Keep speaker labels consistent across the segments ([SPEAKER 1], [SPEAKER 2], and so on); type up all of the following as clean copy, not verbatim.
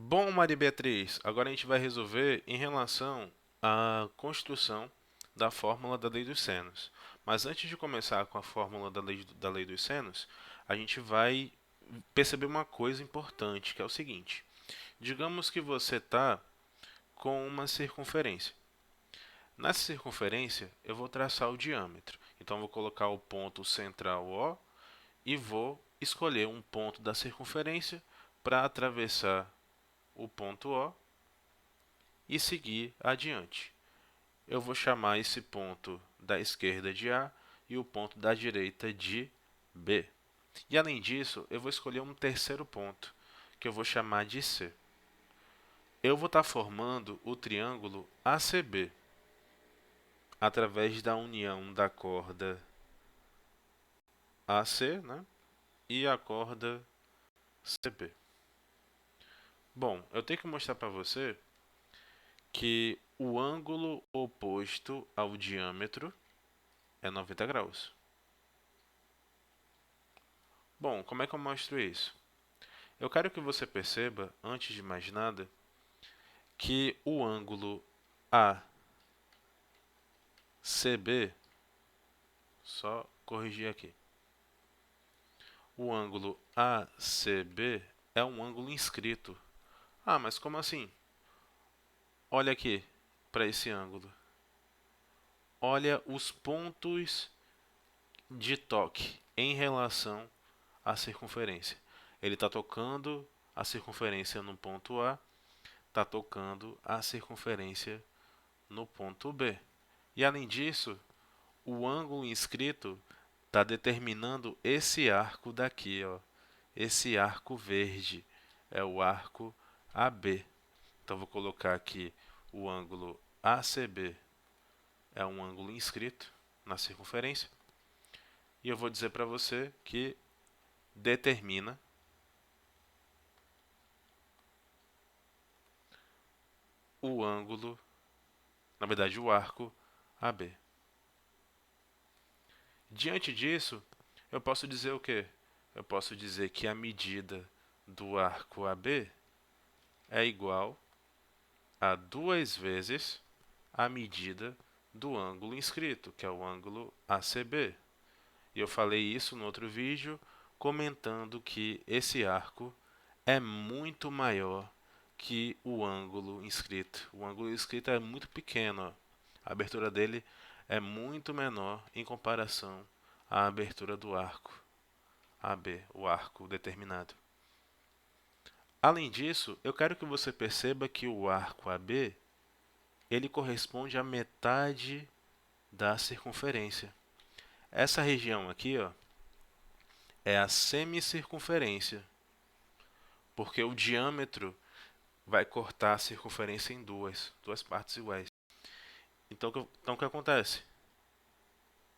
[SPEAKER 1] Bom, Maria Beatriz, agora a gente vai resolver em relação à construção da fórmula da lei dos senos. Mas antes de começar com a fórmula da lei dos senos, a gente vai perceber uma coisa importante, que é o seguinte. Digamos que você está com uma circunferência. Nessa circunferência, eu vou traçar o diâmetro. Então, eu vou colocar o ponto central O e vou escolher um ponto da circunferência para atravessar o ponto O e seguir adiante. Eu vou chamar esse ponto da esquerda de A e o ponto da direita de B. E além disso, eu vou escolher um terceiro ponto, que eu vou chamar de C. Eu vou estar formando o triângulo ACB através da união da corda AC, né, e a corda CB. Bom, eu tenho que mostrar para você que o ângulo oposto ao diâmetro é 90 graus. Bom, como é que eu mostro isso? Eu quero que você perceba, antes de mais nada, que o ângulo ACB, só corrigir aqui, o ângulo ACB é um ângulo inscrito. Ah, mas como assim? Olha aqui para esse ângulo. Olha os pontos de toque em relação à circunferência. Ele está tocando a circunferência no ponto A, está tocando a circunferência no ponto B. E além disso, o ângulo inscrito está determinando esse arco daqui, ó. Esse arco verde é o arco AB. Então vou colocar aqui o ângulo ACB é um ângulo inscrito na circunferência. E eu vou dizer para você que determina o ângulo, na verdade o arco AB. Diante disso, eu posso dizer o quê? Eu posso dizer que a medida do arco AB é igual a 2 vezes a medida do ângulo inscrito, que é o ângulo ACB. E eu falei isso no outro vídeo, comentando que esse arco é muito maior que o ângulo inscrito. O ângulo inscrito é muito pequeno, ó. A abertura dele é muito menor em comparação à abertura do arco AB, o arco determinado. Além disso, eu quero que você perceba que o arco AB ele corresponde à metade da circunferência. Essa região aqui, ó, é a semicircunferência, porque o diâmetro vai cortar a circunferência em duas partes iguais. Então o que acontece?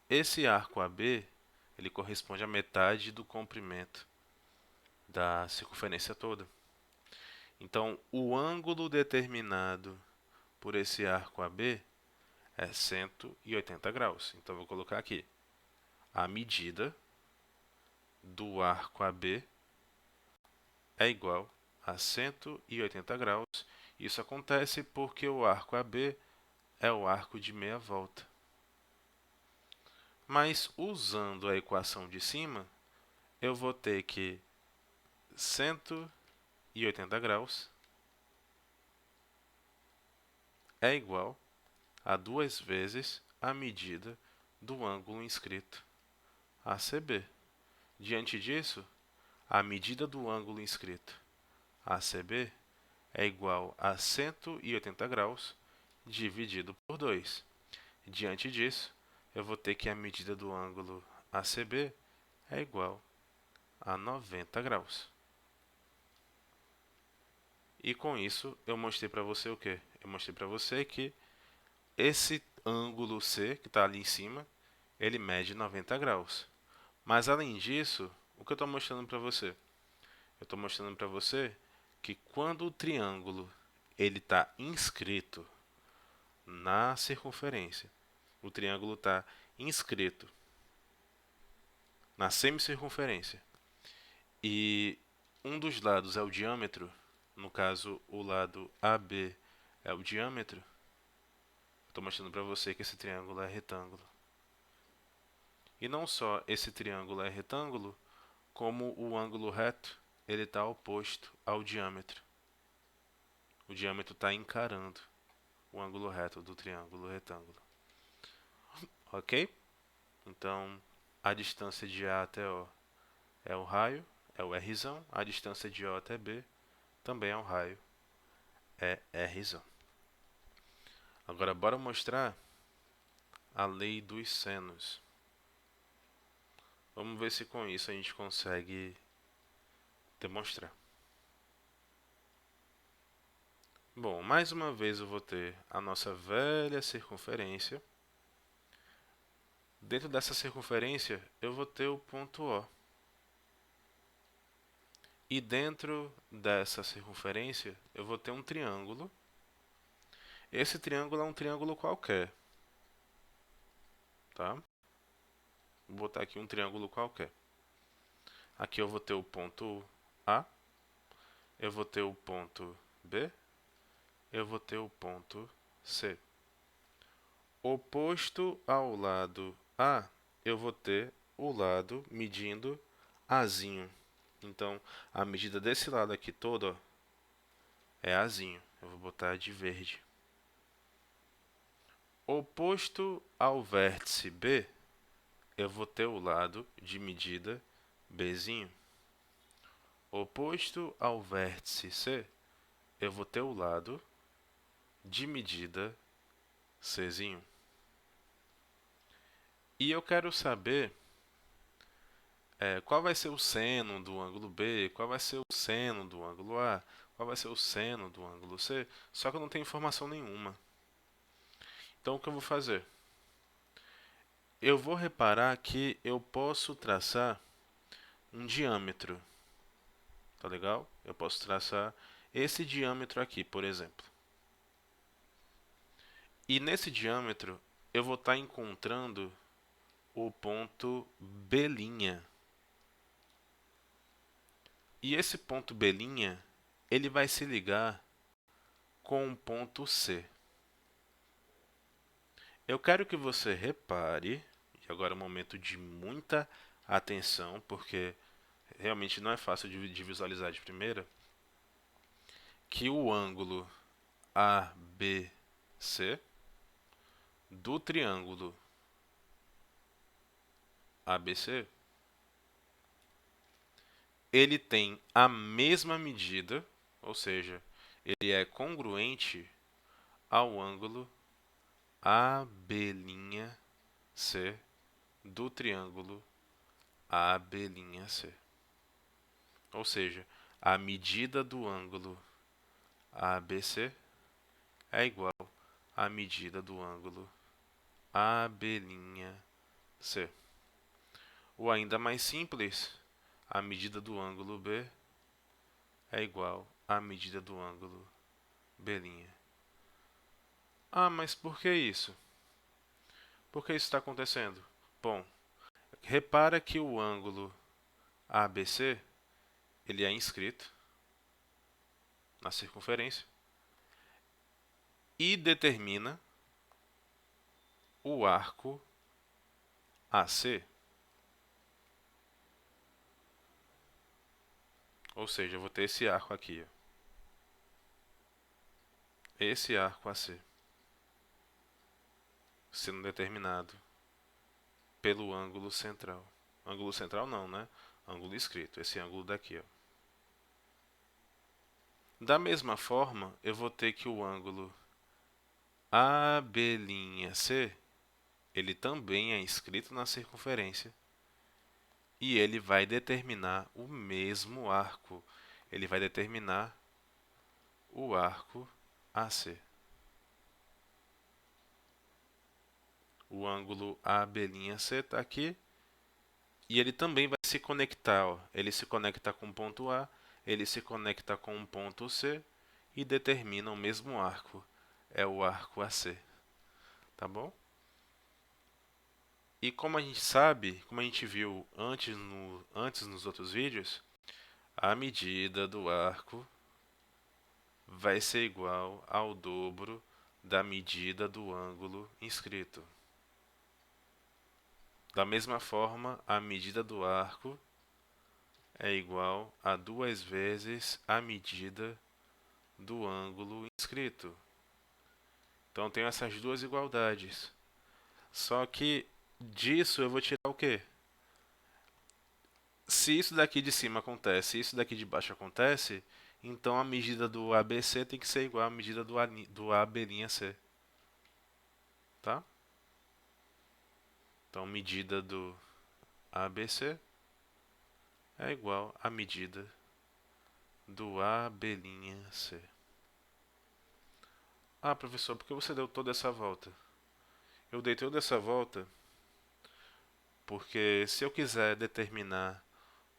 [SPEAKER 1] Esse arco AB ele corresponde à metade do comprimento da circunferência toda. Então, o ângulo determinado por esse arco AB é 180 graus. Então, vou colocar aqui a medida do arco AB é igual a 180 graus. Isso acontece porque o arco AB é o arco de meia volta. Mas usando a equação de cima, eu vou ter que 180 graus é igual a 2 vezes a medida do ângulo inscrito ACB. Diante disso, a medida do ângulo inscrito ACB é igual a 180 graus dividido por 2. Diante disso, eu vou ter que a medida do ângulo ACB é igual a 90 graus. E com isso, eu mostrei para você o quê? Eu mostrei para você que esse ângulo C, que está ali em cima, ele mede 90 graus. Mas além disso, o que eu estou mostrando para você? Eu estou mostrando para você que quando o triângulo ele está inscrito na circunferência, o triângulo está inscrito na semicircunferência e um dos lados é o diâmetro, no caso o lado AB é o diâmetro, estou mostrando para você que esse triângulo é retângulo. E não só esse triângulo é retângulo, como o ângulo reto ele está oposto ao diâmetro. O diâmetro está encarando o ângulo reto do triângulo retângulo. Ok? Então, a distância de A até O é o raio, é o R. A distância de O até B também é um raio, é R. Agora, bora mostrar a lei dos senos. Vamos ver se com isso a gente consegue demonstrar. Bom, mais uma vez eu vou ter a nossa velha circunferência. Dentro dessa circunferência, eu vou ter o ponto O. E dentro dessa circunferência, eu vou ter um triângulo. Esse triângulo é um triângulo qualquer, tá? Vou botar aqui um triângulo qualquer. Aqui eu vou ter o ponto A, eu vou ter o ponto B, eu vou ter o ponto C. Oposto ao lado A, eu vou ter o lado medindo Azinho. Então, a medida desse lado aqui todo, ó, é Azinho. Eu vou botar de verde. Oposto ao vértice B, eu vou ter o lado de medida Bzinho. Oposto ao vértice C, eu vou ter o lado de medida Czinho. E eu quero saber qual vai ser o seno do ângulo B, qual vai ser o seno do ângulo A, qual vai ser o seno do ângulo C, só que eu não tenho informação nenhuma. Então, o que eu vou fazer? Eu vou reparar que eu posso traçar um diâmetro, tá legal? Eu posso traçar esse diâmetro aqui, por exemplo. E nesse diâmetro, eu vou estar encontrando o ponto B'. E esse ponto B', ele vai se ligar com o ponto C. Eu quero que você repare, e agora é um momento de muita atenção, porque realmente não é fácil de visualizar de primeira, que o ângulo ABC do triângulo ABC, ele tem a mesma medida, ou seja, ele é congruente ao ângulo AB'C do triângulo AB'C. Ou seja, a medida do ângulo ABC é igual à medida do ângulo AB'C. Ou ainda mais simples, a medida do ângulo B é igual à medida do ângulo B'. Ah, mas por que isso? Por que isso está acontecendo? Bom, repara que o ângulo ABC ele é inscrito na circunferência e determina o arco AC. Ou seja, eu vou ter esse arco aqui, ó. Esse arco AC sendo determinado pelo ângulo central. Ângulo central não, né? Ângulo inscrito, esse ângulo daqui, ó. Da mesma forma, eu vou ter que o ângulo AB'C, ele também é inscrito na circunferência e ele vai determinar o mesmo arco. Ele vai determinar o arco AC. O ângulo AB'C está aqui e ele também vai se conectar. Ó. Ele se conecta com o ponto A, ele se conecta com o ponto C e determina o mesmo arco. É o arco AC. Tá bom? E como a gente sabe, como a gente viu antes nos outros vídeos, a medida do arco vai ser igual ao dobro da medida do ângulo inscrito. Da mesma forma, a medida do arco é igual a 2 vezes a medida do ângulo inscrito. Então, eu tenho essas duas igualdades. Só que disso eu vou tirar o quê? Se isso daqui de cima acontece e isso daqui de baixo acontece, então a medida do ABC tem que ser igual à medida do AB', tá? Então, medida do ABC é igual à medida do AB'. Ah, professor, por que você deu toda essa volta? Eu dei toda essa volta porque se eu quiser determinar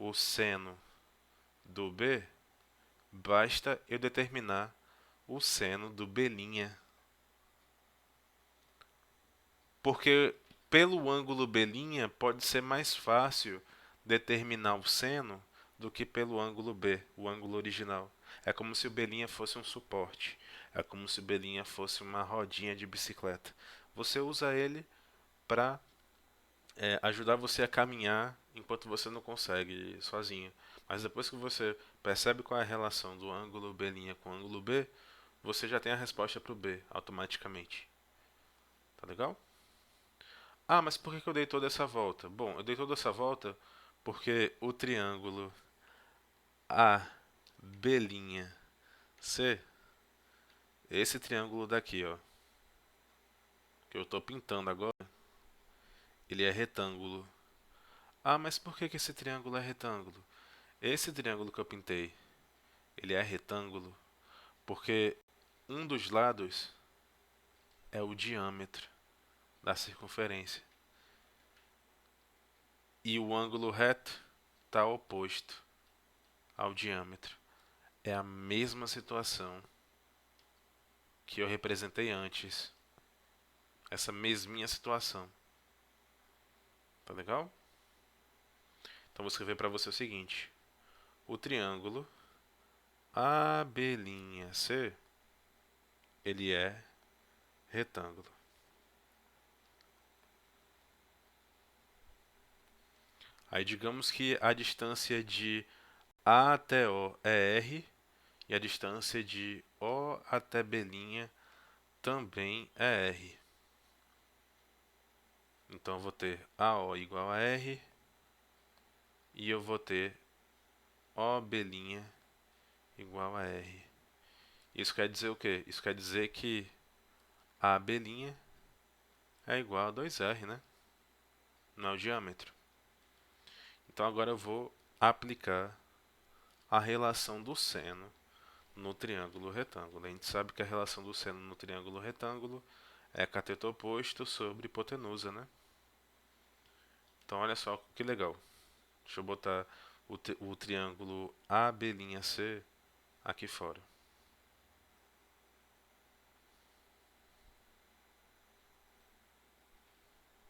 [SPEAKER 1] o seno do B, basta eu determinar o seno do B'. Porque pelo ângulo B' pode ser mais fácil determinar o seno do que pelo ângulo B, o ângulo original. É como se o B' fosse um suporte. É como se o B' fosse uma rodinha de bicicleta. Você usa ele para ajudar você a caminhar enquanto você não consegue ir sozinho. Mas depois que você percebe qual é a relação do ângulo B' com o ângulo B, você já tem a resposta para o B automaticamente. Tá legal? Ah, mas por que que eu dei toda essa volta? Bom, eu dei toda essa volta porque o triângulo ABC, esse triângulo daqui, ó, que eu estou pintando agora, ele é retângulo. Ah, mas por que que esse triângulo é retângulo? Esse triângulo que eu pintei, ele é retângulo porque um dos lados é o diâmetro da circunferência e o ângulo reto está oposto ao diâmetro. É a mesma situação que eu representei antes. Essa mesminha situação. Tá legal? Então vou escrever para você o seguinte: o triângulo ABC, ele é retângulo. Aí digamos que a distância de A até O é R e a distância de O até B' também é R. Então eu vou ter AO igual a R e eu vou ter OB' igual a R. Isso quer dizer o quê? Isso quer dizer que a AB' é igual a 2R, né? Não é o diâmetro. Então agora eu vou aplicar a relação do seno no triângulo retângulo. A gente sabe que a relação do seno no triângulo retângulo é cateto oposto sobre hipotenusa, né? Então olha só que legal. Deixa eu botar o triângulo AB', aqui fora.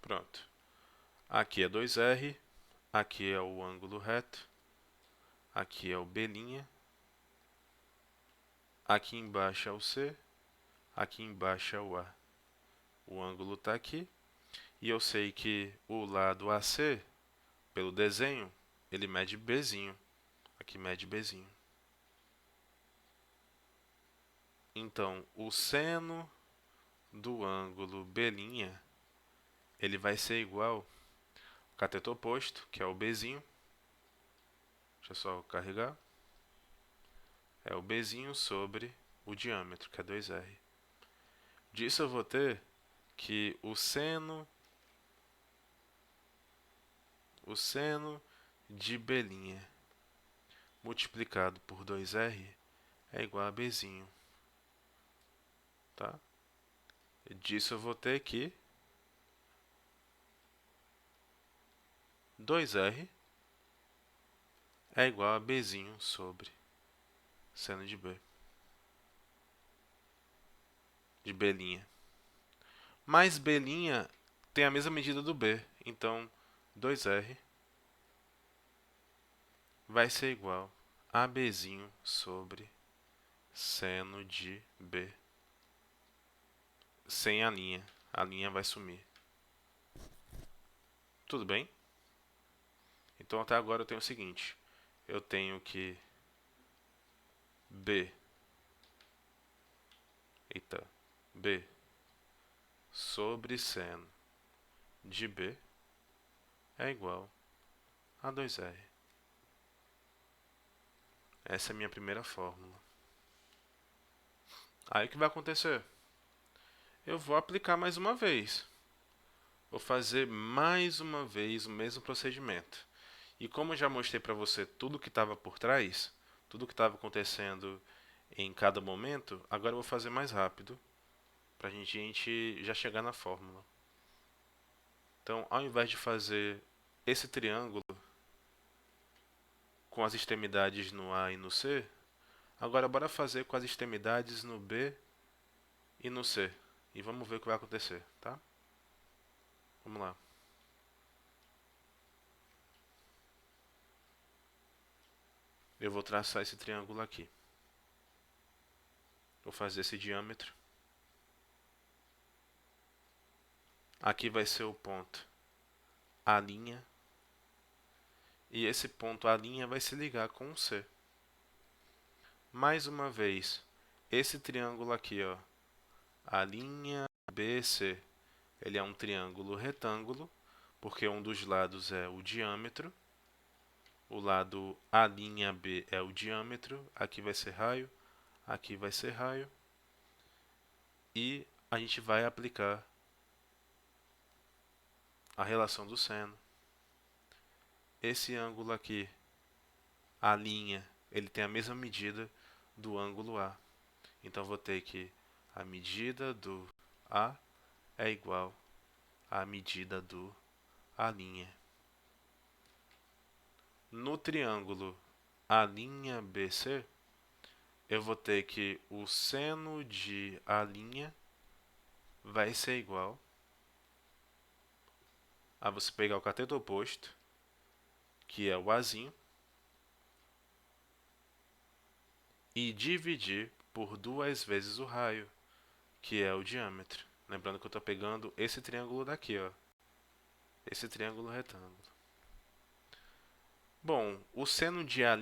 [SPEAKER 1] Pronto. Aqui é 2R, aqui é o ângulo reto, aqui é o B', aqui embaixo é o C, aqui embaixo é o A. O ângulo está aqui e eu sei que o lado AC, pelo desenho, ele mede Bzinho. Aqui mede Bzinho. Então, o seno do ângulo B', ele vai ser igual ao cateto oposto, que é o Bzinho. Deixa eu só carregar. É o Bzinho sobre o diâmetro, que é 2R. Disso eu vou ter que o seno de B' multiplicado por 2R é igual a Bzinho. Tá? Disso eu vou ter que 2R é igual a Bzinho sobre seno de B. De B'. Mas B' tem a mesma medida do B. Então, 2R vai ser igual a Bzinho sobre seno de B. Sem a linha vai sumir. Tudo bem? Então até agora eu tenho o seguinte, eu tenho que B sobre seno de B é igual a 2R. Essa é a minha primeira fórmula. Aí o que vai acontecer? Eu vou aplicar mais uma vez. Vou fazer mais uma vez o mesmo procedimento. E como eu já mostrei para você tudo que estava por trás, tudo que estava acontecendo em cada momento, agora eu vou fazer mais rápido para a gente já chegar na fórmula. Então, ao invés de fazer esse triângulo com as extremidades no A e no C, agora bora fazer com as extremidades no B e no C. E vamos ver o que vai acontecer, tá? Vamos lá. Eu vou traçar esse triângulo aqui. Vou fazer esse diâmetro. Aqui vai ser o ponto A'. E esse ponto A' vai se ligar com o C. Mais uma vez, esse triângulo aqui, ó, A'BC, ele é um triângulo retângulo, porque um dos lados é o diâmetro. O lado A'B é o diâmetro, aqui vai ser raio, aqui vai ser raio. E a gente vai aplicar a relação do seno. Esse ângulo aqui, a linha, ele tem a mesma medida do ângulo A. Então vou ter que a medida do A é igual à medida do A'. No triângulo A'BC, eu vou ter que o seno de A' vai ser igual a você pegar o cateto oposto, que é o Azinho, e dividir por 2 vezes o raio, que é o diâmetro. Lembrando que eu estou pegando esse triângulo daqui, ó, esse triângulo retângulo. Bom, o seno de A'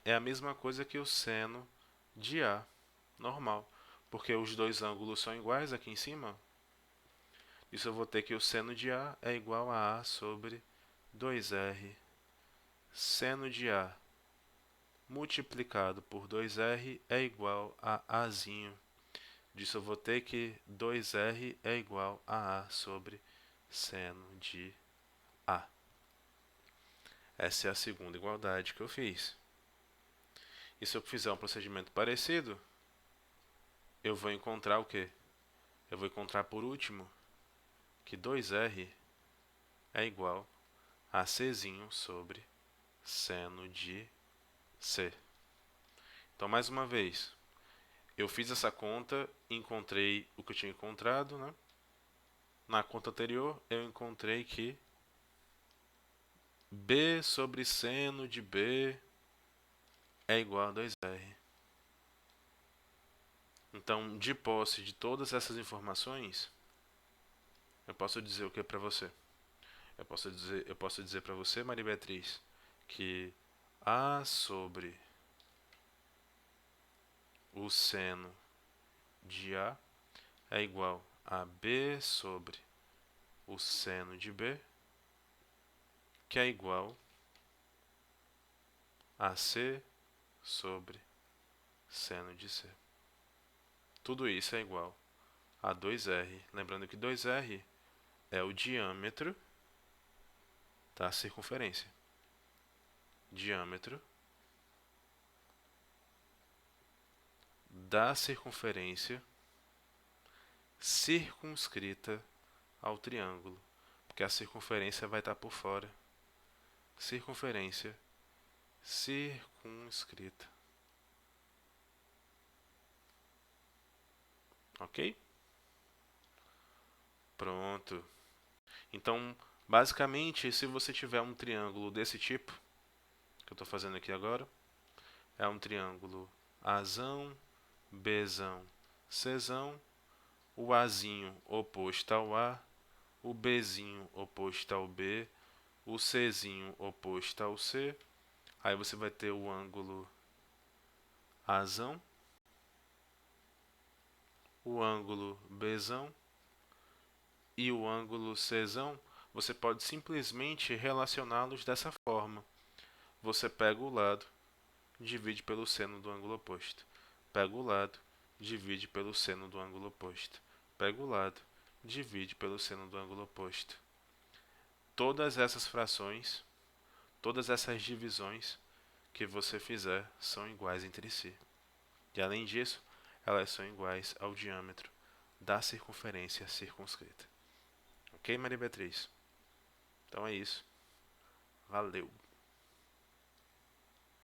[SPEAKER 1] é a mesma coisa que o seno de A, normal, porque os dois ângulos são iguais aqui em cima. Isso eu vou ter que o seno de A é igual a A sobre 2R. Seno de A multiplicado por 2R é igual a Azinho. Disso eu vou ter que 2R é igual a A sobre seno de A. Essa é a segunda igualdade que eu fiz. E se eu fizer um procedimento parecido, eu vou encontrar o quê? Eu vou encontrar por último que 2R é igual a Czinho sobre seno de C. Então, mais uma vez, eu fiz essa conta e encontrei o que eu tinha encontrado, né? Na conta anterior, eu encontrei que B sobre seno de B é igual a 2R. Então, de posse de todas essas informações, eu posso dizer o que para você? Eu posso dizer para você, Maria Beatriz, que A sobre o seno de A é igual a B sobre o seno de B, que é igual a C sobre seno de C. Tudo isso é igual a 2R. Lembrando que 2R é o diâmetro da circunferência. Diâmetro da circunferência circunscrita ao triângulo, porque a circunferência vai estar por fora. Circunferência circunscrita. Ok? Pronto. Então, basicamente, se você tiver um triângulo desse tipo, que eu estou fazendo aqui agora, é um triângulo Azão, Bzão, Czão, o Azinho oposto ao A, o Bzinho oposto ao B, o Czinho oposto ao C. Aí você vai ter o ângulo Azão, o ângulo Bzão e o ângulo Czão. Você pode simplesmente relacioná-los dessa forma. Você pega o lado, divide pelo seno do ângulo oposto. Pega o lado, divide pelo seno do ângulo oposto. Pega o lado, divide pelo seno do ângulo oposto. Todas essas frações, todas essas divisões que você fizer são iguais entre si. E além disso, elas são iguais ao diâmetro da circunferência circunscrita. Ok, Maria Beatriz? Então é isso. Valeu!